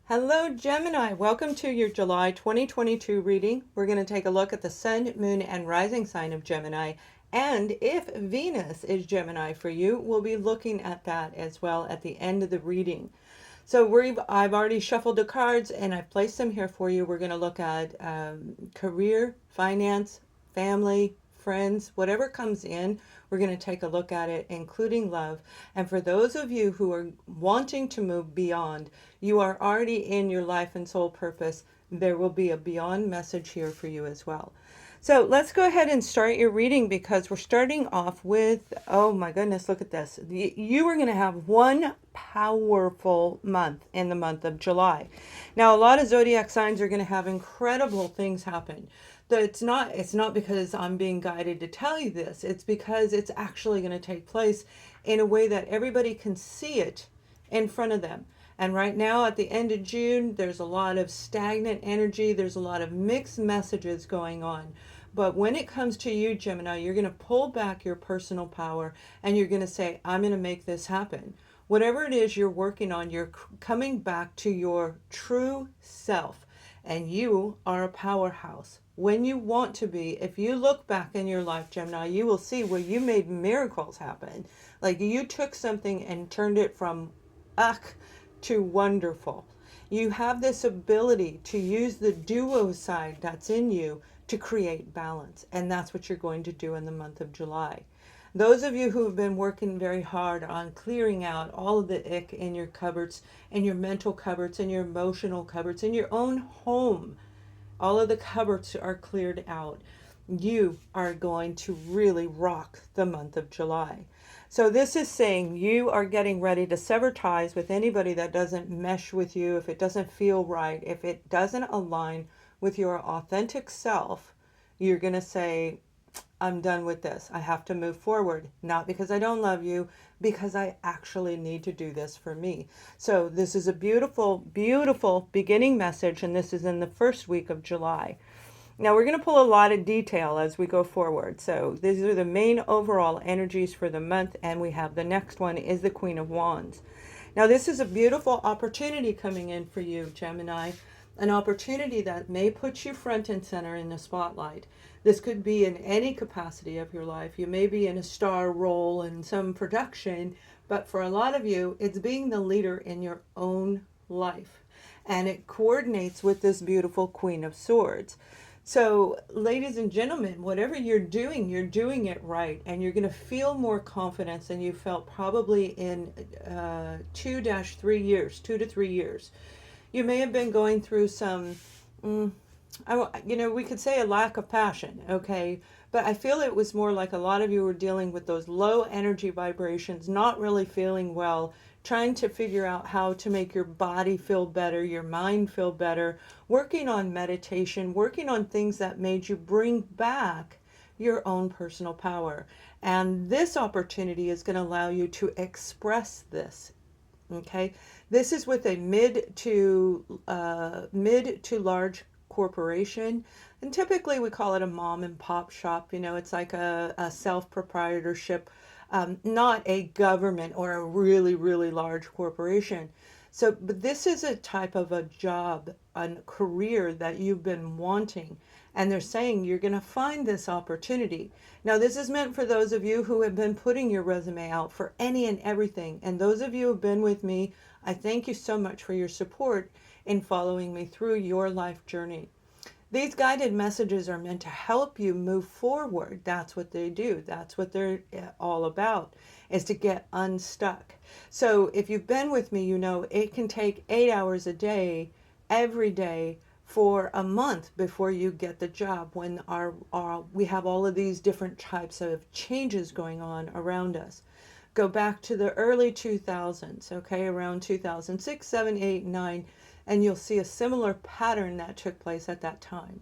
Hello, Gemini. Welcome to your July 2022 reading. We're going to take a look at the Sun, Moon, and Rising sign of Gemini. And if Venus is Gemini for you, we'll be looking at that as well at the end of the reading. So I've already shuffled the cards and I've placed them here for you. We're going to look at career, finance, family, friends, whatever comes in, we're going to take a look at it, including love. And for those of you who are wanting to move beyond, you are already in your life and soul purpose. There will be a beyond message here for you as well. So let's go ahead and start your reading because we're starting off with, oh my goodness, look at this. You are going to have one powerful month in the month of July. Now, a lot of zodiac signs are going to have incredible things happen. It's not because I'm being guided to tell you this. It's because it's actually going to take place in a way that everybody can see it in front of them. And right now at the end of June, there's a lot of stagnant energy. There's a lot of mixed messages going on. But when it comes to you, Gemini, you're going to pull back your personal power and you're going to say, I'm going to make this happen. Whatever it is you're working on, you're coming back to your true self. And you are a powerhouse. When you want to be, if you look back in your life, Gemini, you will see where you made miracles happen. Like you took something and turned it from to wonderful. You have this ability to use the duo side that's in you to create balance. And that's what you're going to do in the month of July. Those of you who have been working very hard on clearing out all of the ick in your cupboards, in your mental cupboards, in your emotional cupboards, in your own home, all of the cupboards are cleared out. You are going to really rock the month of July. So this is saying you are getting ready to sever ties with anybody that doesn't mesh with you, if it doesn't feel right, if it doesn't align with your authentic self. You're going to say, I'm done with this. I have to move forward. Not because I don't love you, because I actually need to do this for me. So this is a beautiful, beautiful beginning message, and this is in the first week of July. Now we're going to pull a lot of detail as we go forward. So these are the main overall energies for the month, and we have the next one is the Queen of Wands. Now this is a beautiful opportunity coming in for you, Gemini. An opportunity that may put you front and center in the spotlight. This could be in any capacity of your life. You may be in a star role in some production, but for a lot of you, it's being the leader in your own life. And it coordinates with this beautiful Queen of Swords. So, ladies and gentlemen, whatever you're doing it right. And you're going to feel more confidence than you felt probably in 2 to 3 years. You may have been going through some, we could say a lack of passion, okay? But I feel it was more like a lot of you were dealing with those low energy vibrations, not really feeling well, trying to figure out how to make your body feel better, your mind feel better, working on meditation, working on things that made you bring back your own personal power. And this opportunity is going to allow you to express this. Okay, this is with a mid to large corporation, and typically we call it a mom and pop shop. It's like a self-proprietorship, not a government or a really, really large corporation. So, but this is a type of a job, a career that you've been wanting. And they're saying you're going to find this opportunity. Now, this is meant for those of you who have been putting your resume out for any and everything. And those of you who have been with me, I thank you so much for your support in following me through your life journey. These guided messages are meant to help you move forward. That's what they do. That's what they're all about, is to get unstuck. So if you've been with me, you know it can take 8 hours a day, every day, for a month before you get the job, when we have all of these different types of changes going on around us. Go back to the early 2000s, okay, around 2006, 7, 8, 9, and you'll see a similar pattern that took place at that time.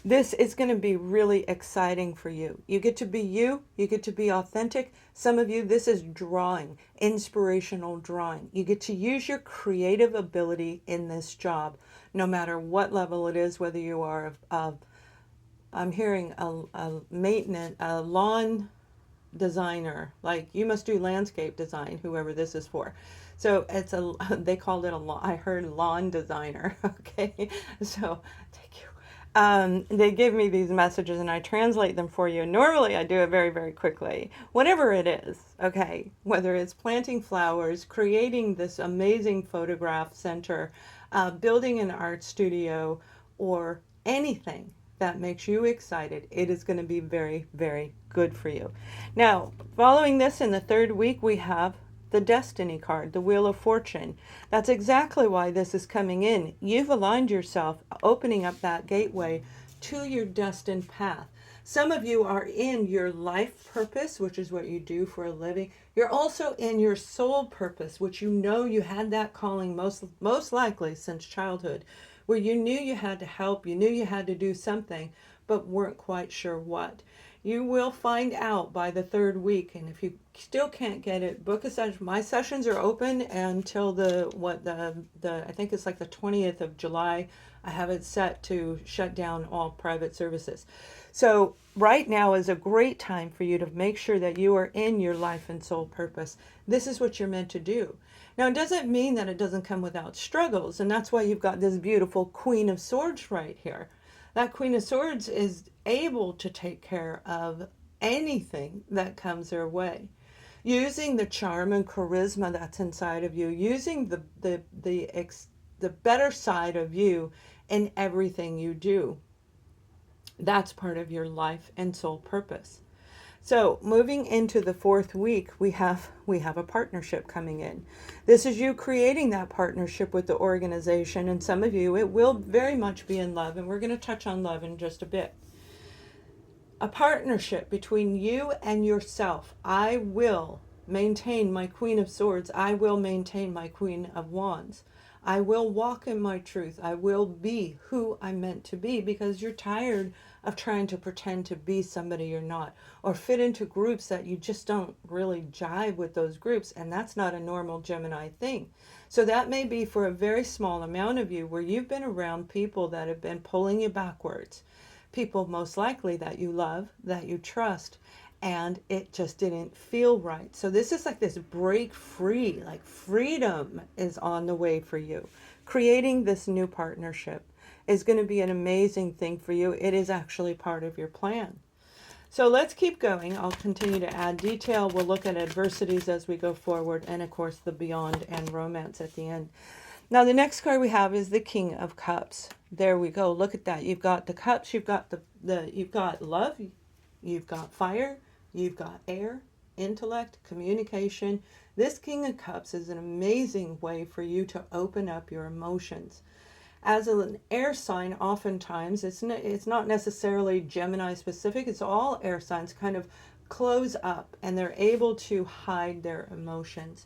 This is going to be really exciting for you. You get to be you. You get to be authentic. Some of you, this is drawing, inspirational drawing. You get to use your creative ability in this job, no matter what level it is, whether you are, I'm hearing a lawn designer, like you must do landscape design, whoever this is for. So it's a, they called it a lawn, I heard lawn designer. Okay. So thank you. They give me these messages and I translate them for you. Normally I do it very, very quickly. Whatever it is, okay, whether it's planting flowers, creating this amazing photograph center, building an art studio, or anything that makes you excited, it is going to be very, very good for you. Now, following this in the third week, we have the Destiny card, the Wheel of Fortune. That's exactly why this is coming in. You've aligned yourself, opening up that gateway to your destined path. Some of you are in your life purpose, which is what you do for a living. You're also in your soul purpose, which you know you had that calling most likely since childhood, where you knew you had to help, you knew you had to do something, but weren't quite sure what. You will find out by the third week, and if you still can't get it, book a session. My sessions are open until I think it's like the 20th of July. I have it set to shut down all private services. So right now is a great time for you to make sure that you are in your life and soul purpose. This is what you're meant to do. Now, it doesn't mean that it doesn't come without struggles, and that's why you've got this beautiful Queen of Swords right here. That Queen of Swords is able to take care of anything that comes their way, using the charm and charisma that's inside of you, using the better side of you in everything you do. That's part of your life and soul purpose. So moving into the fourth week, we have a partnership coming in. This is you creating that partnership with the organization, and some of you, it will very much be in love, and we're going to touch on love in just a bit. A partnership between you and yourself. I will maintain my Queen of Swords. I will maintain my Queen of Wands. I will walk in my truth. I will be who I'm meant to be, because you're tired of trying to pretend to be somebody you're not, or fit into groups that you just don't really jive with those groups, and that's not a normal Gemini thing. So that may be for a very small amount of you where you've been around people that have been pulling you backwards, people most likely that you love, that you trust, and it just didn't feel right. So this is like this break free, like freedom is on the way for you. Creating this new partnership is going to be an amazing thing for you. It is actually part of your plan. So let's keep going. I'll continue to add detail. We'll look at adversities as we go forward, and of course the beyond and romance at the end. Now the next card we have is the King of Cups. There we go. Look at that. You've got the cups, you've got you've got love, you've got fire, you've got air, intellect, communication. This King of Cups is an amazing way for you to open up your emotions. As an air sign, oftentimes, it's not necessarily Gemini specific, it's all air signs kind of close up and they're able to hide their emotions.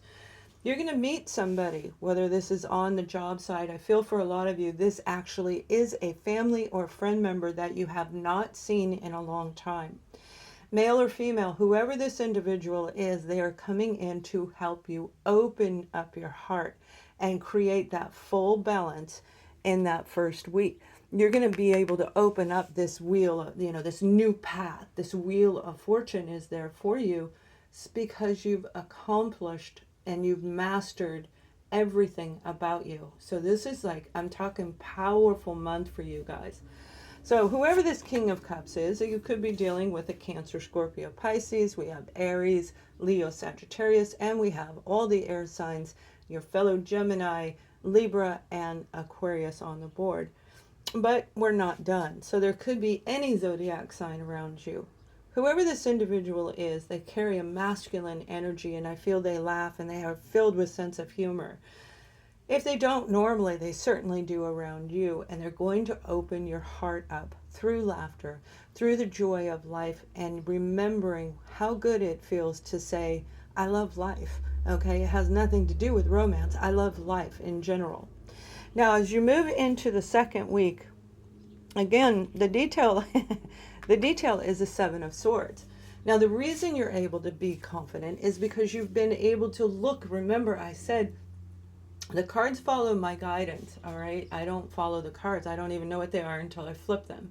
You're going to meet somebody, whether this is on the job site. I feel for a lot of you, this actually is a family or friend member that you have not seen in a long time. Male or female, whoever this individual is, they are coming in to help you open up your heart and create that full balance in that first week. You're going to be able to open up this wheel, this new path. This wheel of fortune is there for you because you've accomplished and you've mastered everything about you. So this is like, I'm talking powerful month for you guys. So whoever this King of Cups is, you could be dealing with a Cancer, Scorpio, Pisces. We have Aries, Leo, Sagittarius, and we have all the air signs, your fellow Gemini, Libra, and Aquarius on the board. But we're not done. So there could be any zodiac sign around you. Whoever this individual is, they carry a masculine energy, and I feel they laugh and they are filled with sense of humor. If they don't normally, they certainly do around you, and they're going to open your heart up through laughter, through the joy of life, and remembering how good it feels to say, I love life. Okay, it has nothing to do with romance. I love life in general. Now, as you move into the second week, again, the detail the detail is the Seven of Swords. Now, the reason you're able to be confident is because you've been able to look. Remember, I said the cards follow my guidance, all right? I don't follow the cards. I don't even know what they are until I flip them.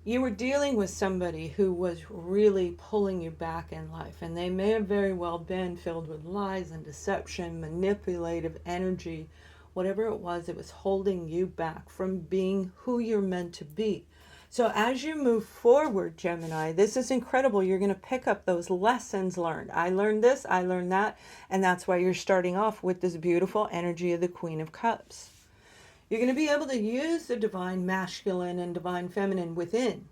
You were dealing with somebody who was really pulling you back in life, and they may have very well been filled with lies and deception, manipulative energy, whatever it was holding you back from being who you're meant to be. So as you move forward, Gemini, this is incredible. You're going to pick up those lessons learned. I learned this, I learned that, and that's why you're starting off with this beautiful energy of the Queen of Cups. You're going to be able to use the divine masculine and divine feminine within,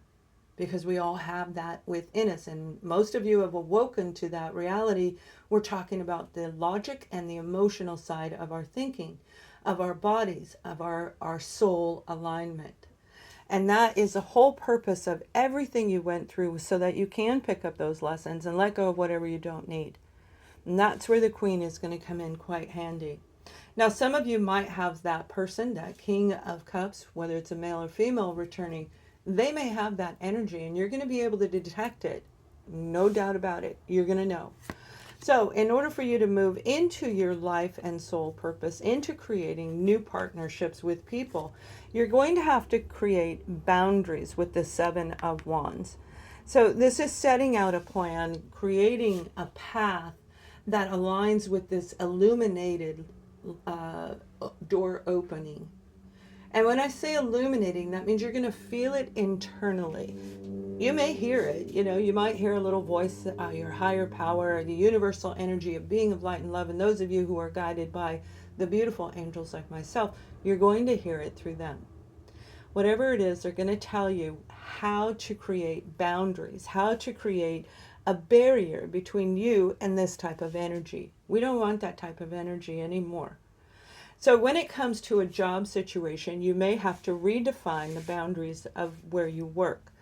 because we all have that within us, and most of you have awoken to that reality. We're talking about the logic and the emotional side of our thinking, of our bodies, of our soul alignment. And that is the whole purpose of everything you went through, so that you can pick up those lessons and let go of whatever you don't need. And that's where the Queen is going to come in quite handy. Now, some of you might have that person, that King of Cups, whether it's a male or female returning. They may have that energy, and you're going to be able to detect it. No doubt about it. You're going to know. So in order for you to move into your life and soul purpose, into creating new partnerships with people, you're going to have to create boundaries with the Seven of Wands. So this is setting out a plan, creating a path that aligns with this illuminated door opening. And when I say illuminating, that means you're going to feel it internally. You may hear it, you might hear a little voice, your higher power, the universal energy of being of light and love. And those of you who are guided by the beautiful angels like myself, you're going to hear it through them. Whatever it is, they're going to tell you how to create boundaries, how to create a barrier between you and this type of energy. We don't want that type of energy anymore. So when it comes to a job situation, you may have to redefine the boundaries of where you work.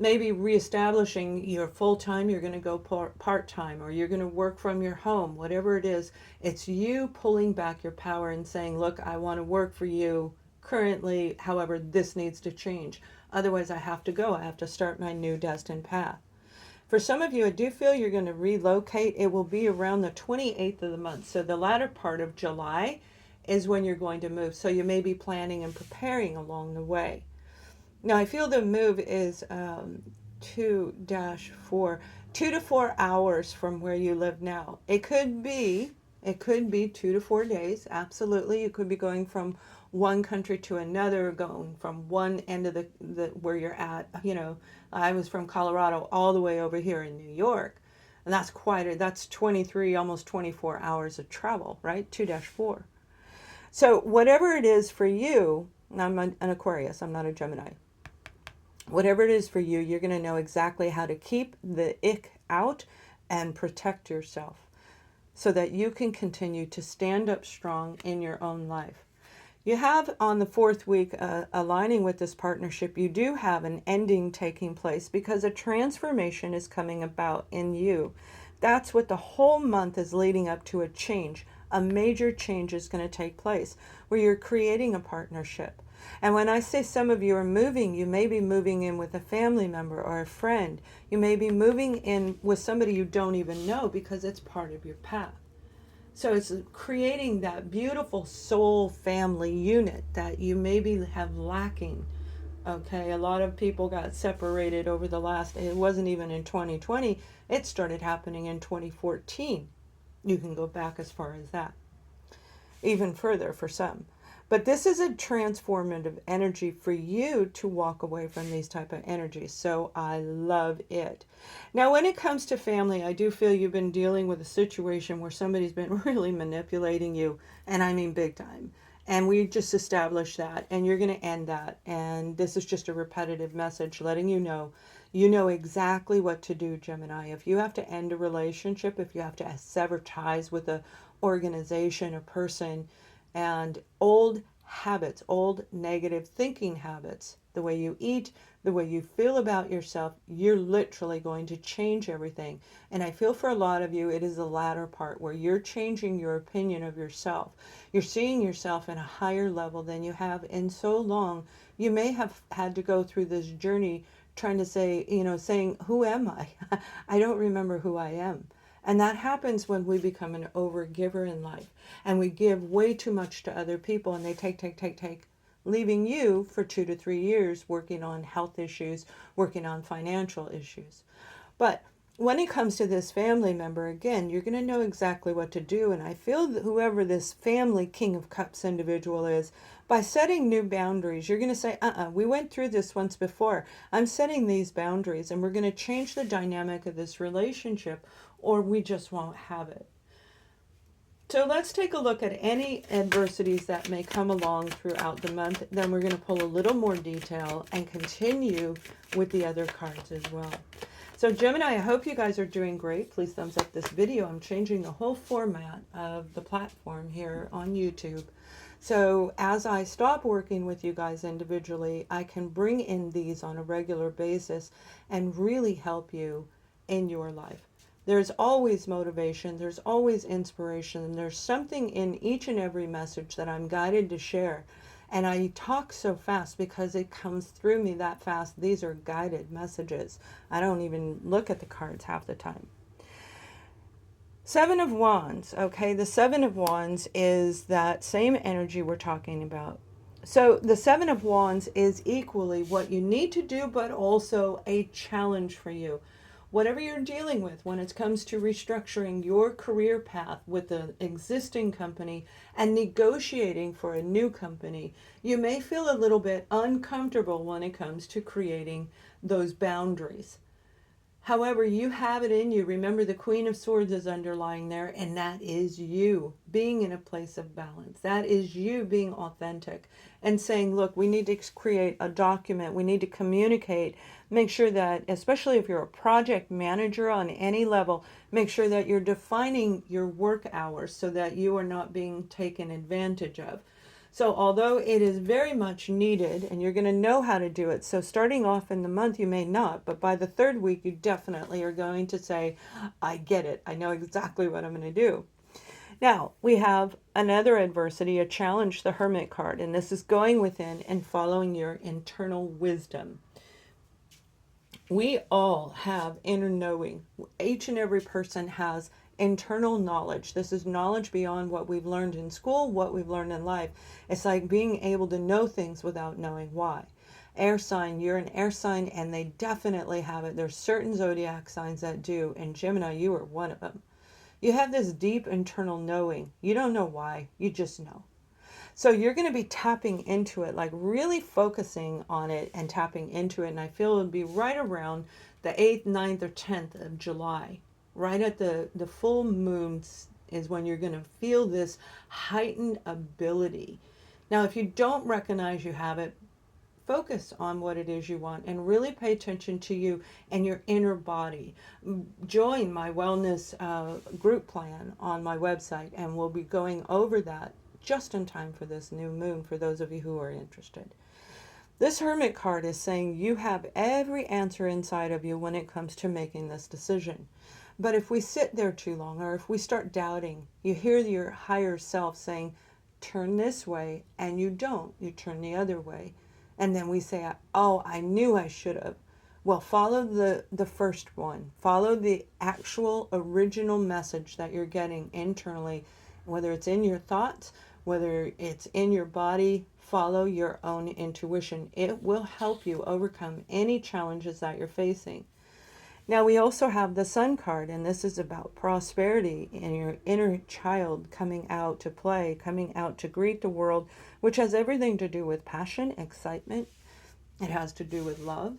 Maybe reestablishing your full-time, you're going to go part-time, or you're going to work from your home. Whatever it is, it's you pulling back your power and saying, look, I want to work for you currently, however, this needs to change. Otherwise, I have to go. I have to start my new destined path. For some of you, I do feel you're going to relocate. It will be around the 28th of the month. So the latter part of July is when you're going to move. So you may be planning and preparing along the way. Now, I feel the move is 2-4, 2 to 4 hours from where you live now. It could be 2 to 4 days. Absolutely. You could be going from one country to another, going from one end of the where you're at. I was from Colorado all the way over here in New York. And that's 23, almost 24 hours of travel, right? 2-4. So whatever it is for you, I'm an Aquarius, I'm not a Gemini. Whatever it is for you, you're going to know exactly how to keep the ick out and protect yourself so that you can continue to stand up strong in your own life. You have on the 4th week aligning with this partnership, you do have an ending taking place because a transformation is coming about in you. That's what the whole month is leading up to, a change. A major change is going to take place where you're creating a partnership. And when I say some of you are moving, you may be moving in with a family member or a friend. You may be moving in with somebody you don't even know because it's part of your path. So it's creating that beautiful soul family unit that you maybe have lacking. Okay, a lot of people got separated over the last, it wasn't even in 2020, it started happening in 2014. You can go back as far as that, even further for some. But this is a transformative energy for you to walk away from these type of energies. So I love it. Now, when it comes to family, I do feel you've been dealing with a situation where somebody's been really manipulating you. And I mean big time. And we just established that. And you're going to end that. And this is just a repetitive message letting you know exactly what to do, Gemini. If you have to end a relationship, if you have to sever ties with an organization, a person, and old habits, old negative thinking habits, the way you eat, the way you feel about yourself, you're literally going to change everything. And I feel for a lot of you, it is the latter part where you're changing your opinion of yourself. You're seeing yourself in a higher level than you have in so long. You may have had to go through this journey trying to say, saying, who am I? I don't remember who I am. And that happens when we become an overgiver in life and we give way too much to other people and they take. leaving you for 2 to 3 years working on health issues, working on financial issues. But when it comes to this family member, again, you're going to know exactly what to do. And I feel that whoever this family King of Cups individual is, by setting new boundaries, you're going to say, we went through this once before. I'm setting these boundaries, and we're going to change the dynamic of this relationship, or we just won't have it. So let's take a look at any adversities that may come along throughout the month. Then we're going to pull a little more detail and continue with the other cards as well. So Gemini, I hope you guys are doing great. Please thumbs up this video. I'm changing the whole format of the platform here on YouTube. So as I stop working with you guys individually, I can bring in these on a regular basis and really help you in your life. There's always motivation, there's always inspiration, and there's something in each and every message that I'm guided to share. And I talk so fast because it comes through me that fast. These are guided messages. I don't even look at the cards half the time. Seven of Wands. Okay, the Seven of Wands is that same energy we're talking about. So the Seven of Wands is equally what you need to do, but also a challenge for you. Whatever you're dealing with when it comes to restructuring your career path with the existing company and negotiating for a new company, you may feel a little bit uncomfortable when it comes to creating those boundaries. However, you have it in you. Remember, the Queen of Swords is underlying there, and that is you being in a place of balance. That is you being authentic and saying, look, we need to create a document. We need to communicate. Make sure that, especially if you're a project manager on any level, make sure that you're defining your work hours so that you are not being taken advantage of. So although it is very much needed, and you're going to know how to do it, so starting off in the month you may not, but by the third week you definitely are going to say, I get it, I know exactly what I'm going to do. Now we have another adversity, a challenge, the Hermit card, and this is going within and following your internal wisdom. We all have inner knowing. Each and every person has internal knowledge. This is knowledge beyond what we've learned in school, what we've learned in life. It's like being able to know things without knowing why. Air sign, you're an air sign, and they definitely have it. There's certain zodiac signs that do, and Gemini, you are one of them. You have this deep internal knowing. You don't know why, you just know. So you're going to be tapping into it, like really focusing on it and tapping into it. And I feel it would be right around the 8th, 9th, or 10th of July. Right at the full moon is when you're going to feel this heightened ability. Now, if you don't recognize you have it, focus on what it is you want and really pay attention to you and your inner body. Join my wellness group plan on my website, and we'll be going over that just in time for this new moon for those of you who are interested. This Hermit card is saying you have every answer inside of you when it comes to making this decision. But if we sit there too long, or if we start doubting, you hear your higher self saying, turn this way, and you don't. You turn the other way. And then we say, oh, I knew I should have. Well, follow the first one. Follow the actual original message that you're getting internally, whether it's in your thoughts, whether it's in your body. Follow your own intuition. It will help you overcome any challenges that you're facing. Now we also have the Sun card, and this is about prosperity and your inner child coming out to play, coming out to greet the world, which has everything to do with passion, excitement. It has to do with love.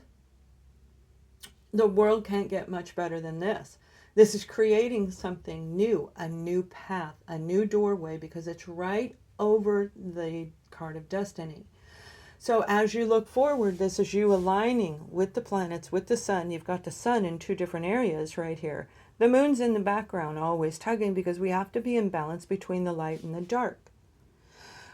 The world can't get much better than this. This is creating something new, a new path, a new doorway, because it's right over the card of destiny. So as you look forward, this is you aligning with the planets, with the sun. You've got the sun in two different areas right here. The moon's in the background, always tugging, because we have to be in balance between the light and the dark.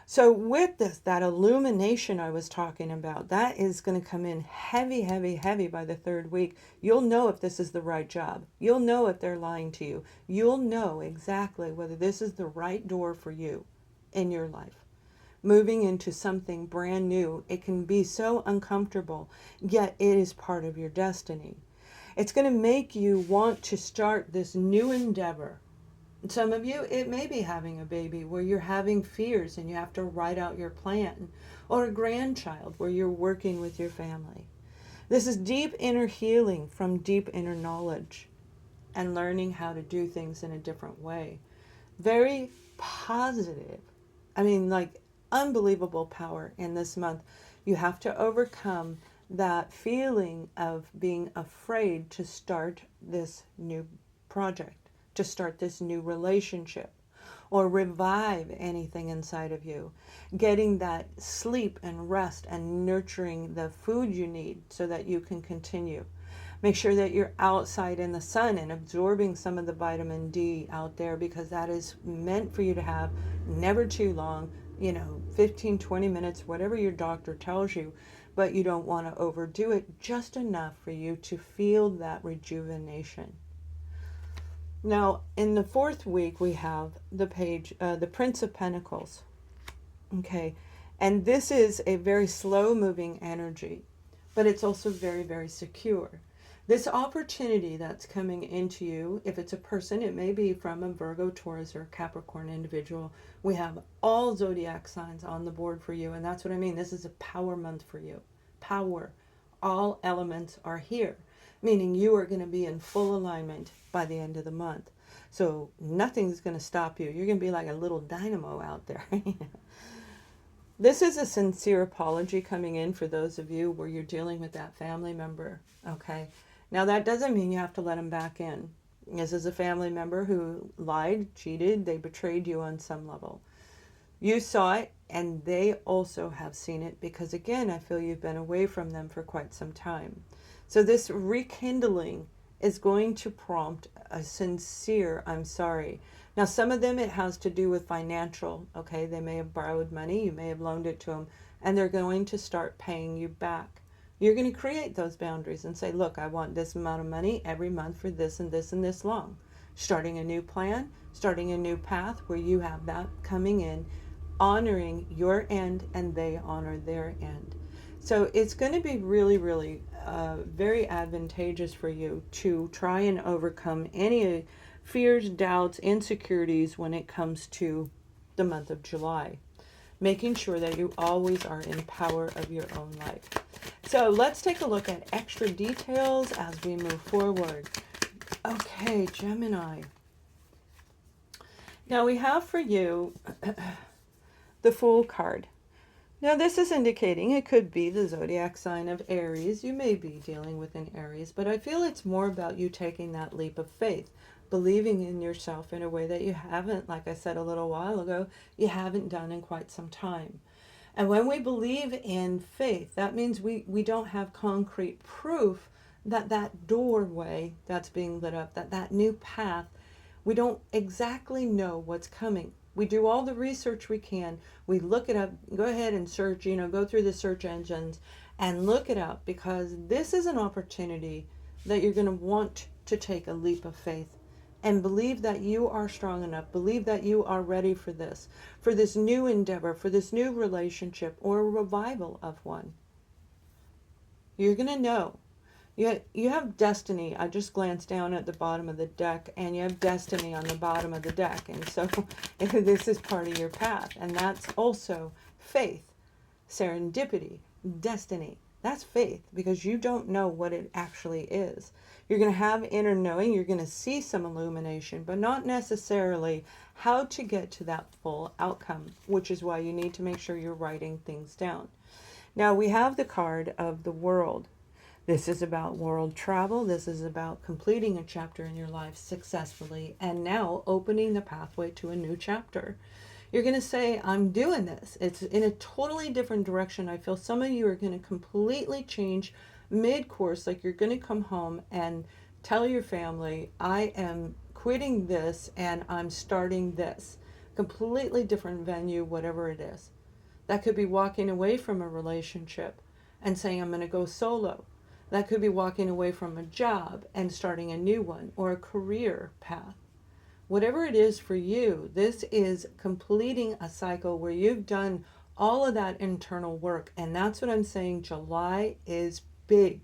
So with this, that illumination I was talking about, that is going to come in heavy, heavy, heavy by the third week. You'll know if this is the right job. You'll know if they're lying to you. You'll know exactly whether this is the right door for you in your life. Moving into something brand new, it can be so uncomfortable, yet it is part of your destiny. It's going to make you want to start this new endeavor. Some of you, it may be having a baby where you're having fears and you have to write out your plan, or a grandchild where you're working with your family. This is deep inner healing from deep inner knowledge and learning how to do things in a different way. Very positive. I mean, like, unbelievable power in this month. You have to overcome that feeling of being afraid to start this new project, to start this new relationship, or revive anything inside of you. Getting that sleep and rest and nurturing the food you need so that you can continue. Make sure that you're outside in the sun and absorbing some of the vitamin D out there, because that is meant for you to have, never too long, 15, 20 minutes, whatever your doctor tells you, but you don't want to overdo it, just enough for you to feel that rejuvenation. Now, in the fourth week, we have the page, the Prince of Pentacles. Okay, and this is a very slow moving energy, but it's also very, very secure. This opportunity that's coming into you, if it's a person, it may be from a Virgo, Taurus, or Capricorn individual. We have all zodiac signs on the board for you, and that's what I mean. This is a power month for you. Power. All elements are here, meaning you are going to be in full alignment by the end of the month. So nothing's going to stop you. You're going to be like a little dynamo out there. This is a sincere apology coming in for those of you where you're dealing with that family member, okay? Now, that doesn't mean you have to let them back in. This is a family member who lied, cheated, they betrayed you on some level. You saw it, and they also have seen it, because, again, I feel you've been away from them for quite some time. So this rekindling is going to prompt a sincere I'm sorry. Now, some of them, it has to do with financial, okay? They may have borrowed money, you may have loaned it to them, and they're going to start paying you back. You're going to create those boundaries and say, look, I want this amount of money every month for this and this and this long. Starting a new plan, starting a new path where you have that coming in, honoring your end and they honor their end. So it's going to be really, really very advantageous for you to try and overcome any fears, doubts, insecurities when it comes to the month of July. Making sure that you always are in power of your own life. So let's take a look at extra details as we move forward. Okay, Gemini. Now we have for you the Fool card. Now this is indicating it could be the zodiac sign of Aries. You may be dealing with an Aries, but I feel it's more about you taking that leap of faith, believing in yourself in a way that you haven't, like I said a little while ago, you haven't done in quite some time. And when we believe in faith, that means we don't have concrete proof that that doorway that's being lit up, that new path, we don't exactly know what's coming. We do all the research we can. We look it up. Go ahead and search, go through the search engines and look it up, because this is an opportunity that you're going to want to take a leap of faith and believe that you are strong enough, believe that you are ready for this new endeavor, for this new relationship, or a revival of one. You're going to know. You have destiny. I just glanced down at the bottom of the deck, and you have destiny on the bottom of the deck. And so this is part of your path. And that's also faith, serendipity, destiny. That's faith, because you don't know what it actually is. You're going to have inner knowing. You're going to see some illumination, but not necessarily how to get to that full outcome, which is why you need to make sure you're writing things down. Now we have the card of the World. This is about world travel. This is about completing a chapter in your life successfully and now opening the pathway to a new chapter. You're going to say, I'm doing this. It's in a totally different direction. I feel some of you are going to completely change mid-course, like you're going to come home and tell your family, I am quitting this and I'm starting this. Completely different venue, whatever it is. That could be walking away from a relationship and saying, I'm going to go solo. That could be walking away from a job and starting a new one, or a career path. Whatever it is for you, this is completing a cycle where you've done all of that internal work. And that's what I'm saying. July is big,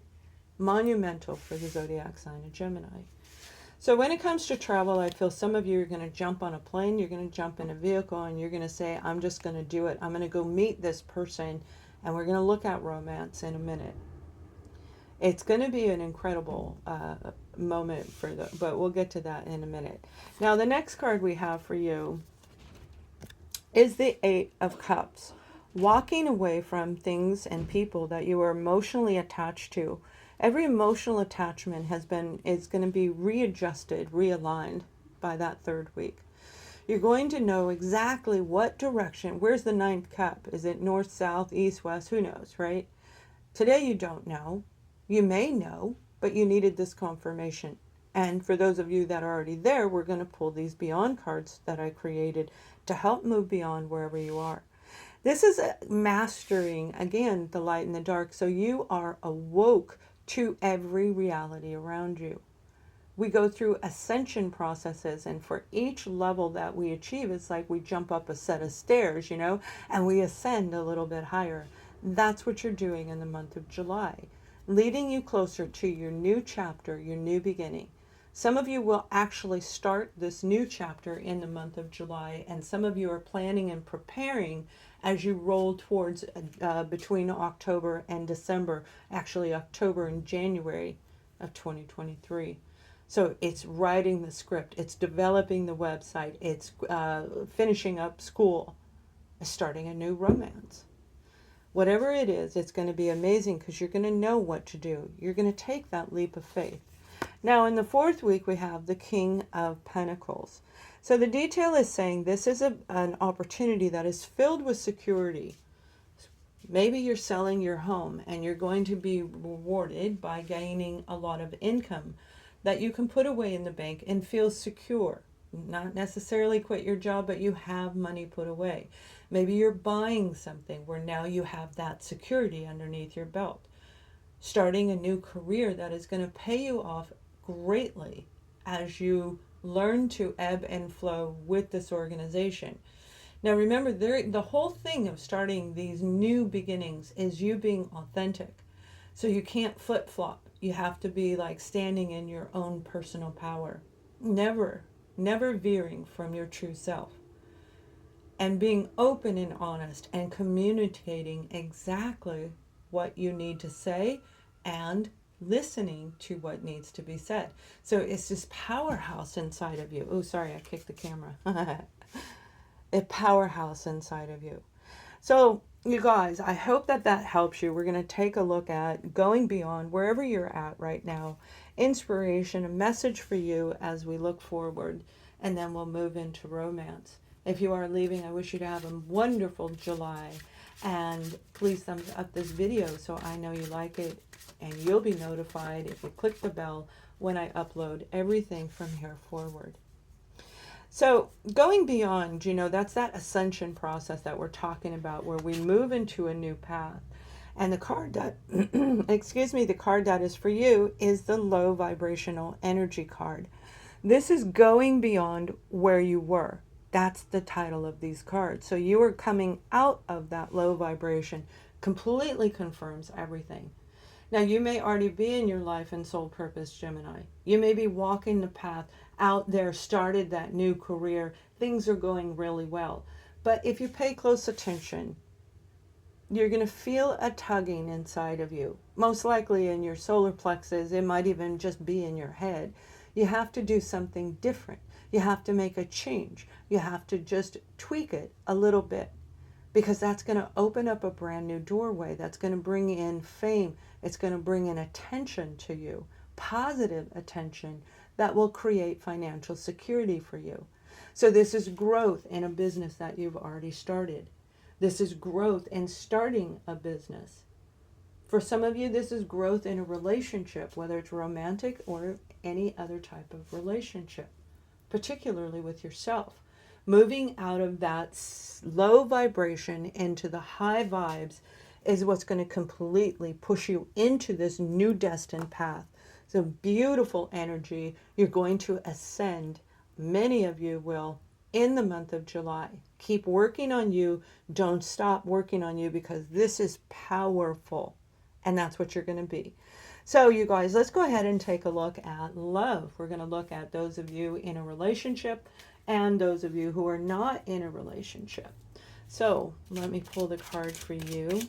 monumental for the zodiac sign of Gemini. So when it comes to travel, I feel some of you are going to jump on a plane, you're going to jump in a vehicle, and you're going to say, I'm just going to do it. I'm going to go meet this person, and we're going to look at romance in a minute. It's going to be an incredible moment but we'll get to that in a minute. Now, the next card we have for you is the Eight of Cups. Walking away from things and people that you are emotionally attached to. Every emotional attachment is going to be readjusted, realigned by that third week. You're going to know exactly what direction. Where's the ninth cup? Is it north, south, east, west? Who knows, right? Today you don't know. You may know, but you needed this confirmation. And for those of you that are already there, we're going to pull these beyond cards that I created to help move beyond wherever you are. This is mastering, again, the light and the dark. So you are awoke to every reality around you. We go through ascension processes, and for each level that we achieve, it's like we jump up a set of stairs, and we ascend a little bit higher. That's what you're doing in the month of July, leading you closer to your new chapter, your new beginning. Some of you will actually start this new chapter in the month of July, and some of you are planning and preparing as you roll towards between October and December, actually October and January of 2023. So it's writing the script, it's developing the website, it's finishing up school, starting a new romance. Whatever it is, it's going to be amazing because you're going to know what to do. You're going to take that leap of faith. Now, in the fourth week, we have the King of Pentacles. So the detail is saying this is an opportunity that is filled with security. Maybe you're selling your home and you're going to be rewarded by gaining a lot of income that you can put away in the bank and feel secure. Not necessarily quit your job, but you have money put away. Maybe you're buying something where now you have that security underneath your belt. Starting a new career that is going to pay you off greatly as you learn to ebb and flow with this organization. Now remember, the whole thing of starting these new beginnings is you being authentic. So you can't flip-flop. You have to be like standing in your own personal power. Never veering from your true self. And being open and honest and communicating exactly what you need to say and listening to what needs to be said. So it's this powerhouse inside of you. Oh, sorry, I kicked the camera. A powerhouse inside of you. So you guys, I hope that helps you. We're going to take a look at going beyond wherever you're at right now. Inspiration, a message for you as we look forward, and then we'll move into romance. If you are leaving, I wish you to have a wonderful July, and please thumbs up this video so I know you like it, and you'll be notified if you click the bell when I upload everything from here forward. So going beyond, that's that ascension process that we're talking about, where we move into a new path. And the card that, the card that is for you is the low vibrational energy card. This is going beyond where you were. That's the title of these cards. So you are coming out of that low vibration. Completely confirms everything. Now, you may already be in your life and soul purpose, Gemini. You may be walking the path out there, started that new career. Things are going really well. But if you pay close attention, you're going to feel a tugging inside of you. Most likely in your solar plexus. It might even just be in your head. You have to do something different. You have to make a change. You have to just tweak it a little bit, because that's going to open up a brand new doorway. That's going to bring in fame. It's going to bring in attention to you, positive attention that will create financial security for you. So this is growth in a business that you've already started. This is growth in starting a business. For some of you, this is growth in a relationship, whether it's romantic or any other type of relationship, particularly with yourself. Moving out of that low vibration into the high vibes is what's going to completely push you into this new destined path. So beautiful energy. You're going to ascend. Many of you will in the month of July. Keep working on you. Don't stop working on you, because this is powerful. And that's what you're going to be. So you guys, let's go ahead and take a look at love. We're going to look at those of you in a relationship and those of you who are not in a relationship. So let me pull the card for you.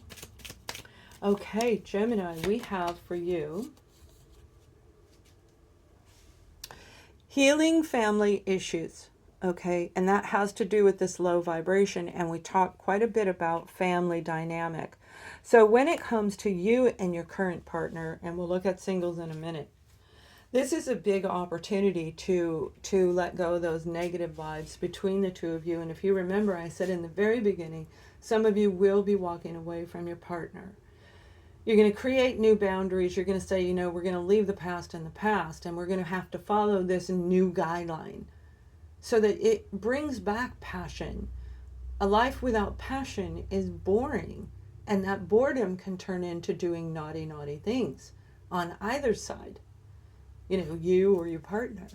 Okay, Gemini, we have for you healing family issues. Okay, and that has to do with this low vibration, and we talk quite a bit about family dynamic. So when it comes to you and your current partner, and we'll look at singles in a minute, this is a big opportunity to let go of those negative vibes between the two of you. And if you remember, I said in the very beginning, some of you will be walking away from your partner. You're going to create new boundaries. You're going to say, you know, we're going to leave the past in the past, and we're going to have to follow this new guideline so that it brings back passion. A life without passion is boring, and that boredom can turn into doing naughty, naughty things on either side, you know, you or your partner.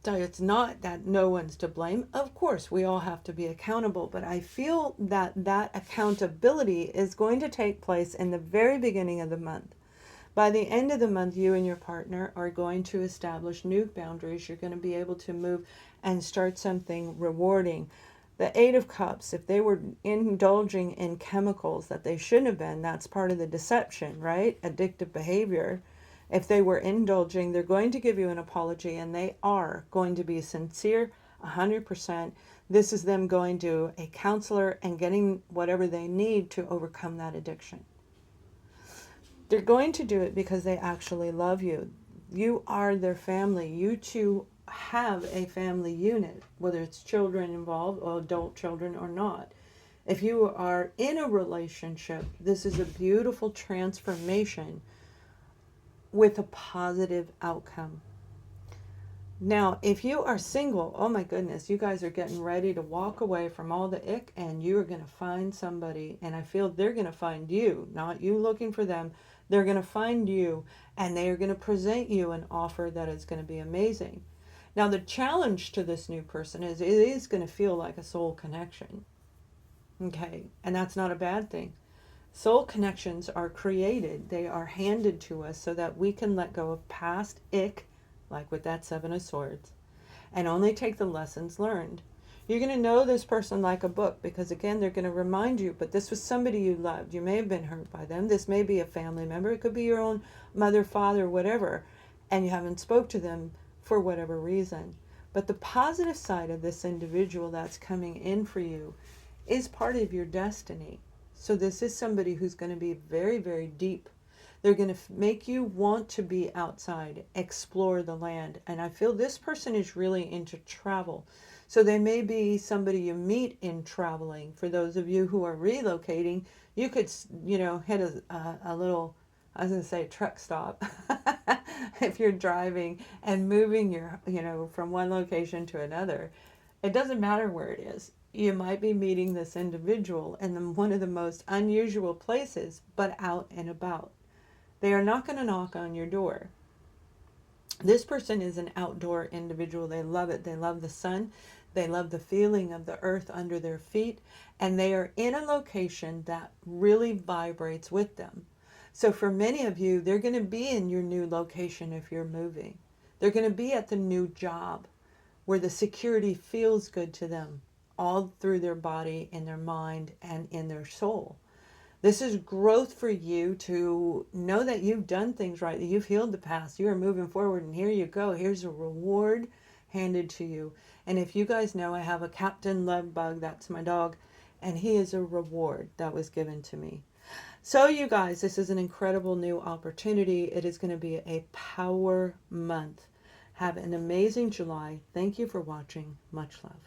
So it's not that no one's to blame. Of course, we all have to be accountable, but I feel that that accountability is going to take place in the very beginning of the month. By the end of the month, you and your partner are going to establish new boundaries. You're going to be able to move and start something rewarding. The Eight of Cups, if they were indulging in chemicals that they shouldn't have been, that's part of the deception, right? Addictive behavior. If they were indulging, they're going to give you an apology, and they are going to be sincere, 100%. This is them going to a counselor and getting whatever they need to overcome that addiction. They're going to do it because they actually love you. You are their family. You two have a family unit, whether it's children involved or adult children or not. If you are in a relationship, this is a beautiful transformation with a positive outcome. Now, if you are single, oh my goodness, you guys are getting ready to walk away from all the ick, and you are going to find somebody, and I feel they're going to find you, not you looking for them. They're going to find you, and they are going to present you an offer that is going to be amazing. Now, the challenge to this new person is it is going to feel like a soul connection. Okay, and that's not a bad thing. Soul connections are created. They are handed to us so that we can let go of past ick, like with that Seven of Swords, and only take the lessons learned. You're going to know this person like a book because, again, they're going to remind you, but this was somebody you loved. You may have been hurt by them. This may be a family member. It could be your own mother, father, whatever, and you haven't spoke to them for whatever reason. But the positive side of this individual that's coming in for you is part of your destiny. So this is somebody who's going to be very, very deep. They're going to make you want to be outside, explore the land. And I feel this person is really into travel. So they may be somebody you meet in traveling. For those of you who are relocating, you could, you know, hit a little, I was going to say truck stop. If you're driving and moving your, you know, from one location to another. It doesn't matter where it is. You might be meeting this individual in one of the most unusual places, but out and about. They are not going to knock on your door. This person is an outdoor individual. They love it. They love the sun. They love the feeling of the earth under their feet. And they are in a location that really vibrates with them. So for many of you, they're going to be in your new location if you're moving. They're going to be at the new job where the security feels good to them, all through their body, in their mind, and in their soul. This is growth for you to know that you've done things right, that you've healed the past, you are moving forward, and here you go. Here's a reward handed to you. And if you guys know, I have a Captain Love Bug, that's my dog, and he is a reward that was given to me. So you guys, this is an incredible new opportunity. It is going to be a power month. Have an amazing July. Thank you for watching. Much love.